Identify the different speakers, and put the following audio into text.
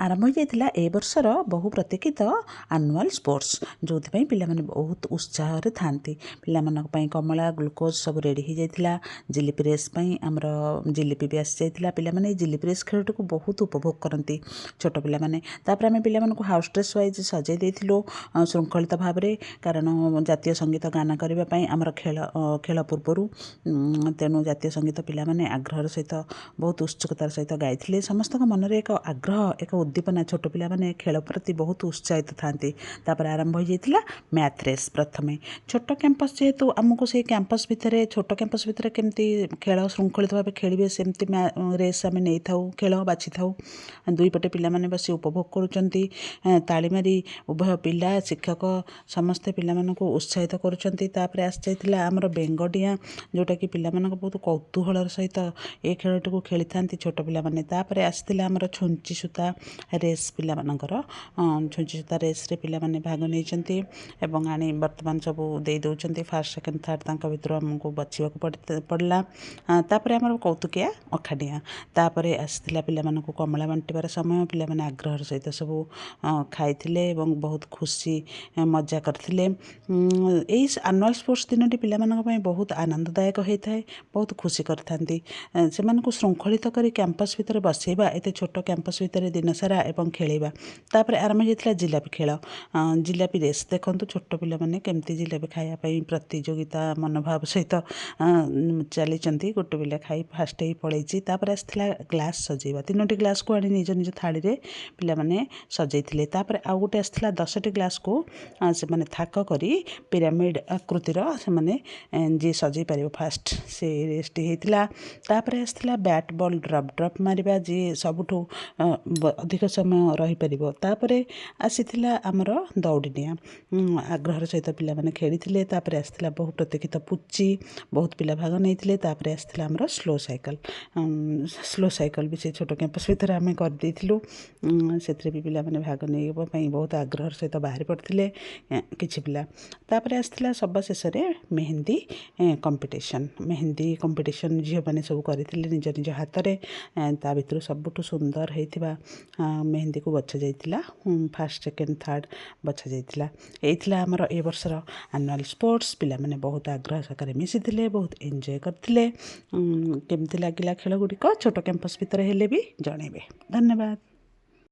Speaker 1: आरंभ हो जाइथिला ए वर्षर बहु प्रतीक्षित आनुआल स्पोर्ट्स जो पिलामाने बहुत उत्साह रे थांती पिलामानक पई कमला ग्लूकोज सब रेडी हो जाइथिला जिलेबी रेस पई हमर जिलेबी भी आसी जाइथिला पिलामाने जिलेबी रेस खेलट को बहुत उपभोग करती छोट पिलामाने तापर आमे पिलामानक हाउस ड्रेस वाइज सजाई देथिलो श्रृंखलित भाव रे कारण जातीय संगीत गाना करबा पई हमर खेल पूर्वरु तेणु जातीय संगीत पिलामाने आग्रह सहित बहुत उत्सुकतार सहित गाइथिले समस्त मन रे एक आग्रह एक उद्दीपना छोट पिला माने खेल प्रति बहुत उत्साहित थांती तापर आरंभ हो जाइथिला मैथ रेस प्रथमे छोट कैंपस जेहेतु आमको से कैंपस भितर छोट कैंपस भितर केमती खेल श्रृंखलित भाव खेलिए सेमती रेस आम नहीं था खेल बाछि था दुई पटे पिला माने बसी उपभोग करुचंती ताली मारी उभय पिला शिक्षक समस्ते पिला मानकु उत्साहित करुचंती तापर आसी जाइथिला हमर बेंगडिया जोटा कि पिला मानक बहुत कौतूहल सहित ए खेलटी को खेली थांती छोट पिला माने तापर आसीथिला हमर छुंची सूता रेस पिला मानकर छुंची सूता रेस रे पिला माने भाग नहीं एवं आनी वर्तमान सब दे दउचंती फर्स्ट सेकंड थर्ड तांका भितर हमको बचिबा पड़ला तापर हमर कौतुकिया अखाडिया तापर आसीथिला पिला मानकु कमला बांटिबार समय पिला माने आग्रह सहित सब खाइथिले एवं बहुत खुशी मजा करथिले एई एनुअल स्पोर्ट्स दिनटी पिला मानक पई बहुत आनंददायक होता है बहुत खुशी करथांती से मानकु श्रृंखलित करी कैंपस भितर बसेबा एते छोट कैंपस भितर दिन सारा एवं खेलेबा तापर आरंभ जाइथिला जिलापी खेल जिलापी रेस देखंतु छोट पिला माने केमती जिलापी खाया पई प्रतियोगिता मनोभाव सहित चली गोटे पिला खाई फास्ट ही पड़ेछि तापर आसथिला ग्लास सजेबा तीनोटी ग्लास को आनी निज निज थाली रे पिला माने सजेइथिले तापर आ गोटे आसथिला 10टी ग्लास को से माने थाक करी पिरामिड आकृतिर से माने जे सजै परिबो फास्ट से रेसटी हेतिला तापर आसथिला बैट बॉल ड्रप मारिबा जे सबुठो अधिक समय रही परिबो तापर आसीथिला हमर दौड़िनिया आग्रह सहित पिला माने खेलिथिले तापर आसथिला बहु प्रतीक्षित पुच्ची बहुत पिला भाग नैथिले तापर आसथिला हमर स्लो साइकिल भी से छोट कैंपस भितर आमे कर देथिलु सेतरे भी पिला माने भाग नैबा पई बहुत आग्रह सहित बाहर पड़थिले किछि पिला तापर आसथिला सब शेष रे मेहंदी कंपटीशन झियो माने सब करथिले निज निज हाथ रे ता भितर सबुठु सुंदर हेतिबा मेहंदी को बछा जाइथिला फर्स्ट सेकंड थर्ड बछा जाइथिला एइथिला हमर ए वर्षर एनुअल स्पोर्ट्स पिला माने बहुत आग्रह सकर मिसिथिले बहुत एंजॉय करथिले केमती लागिला खेल गुडी को छोट कैंपस भितर हेले भी जणेबे धन्यवाद।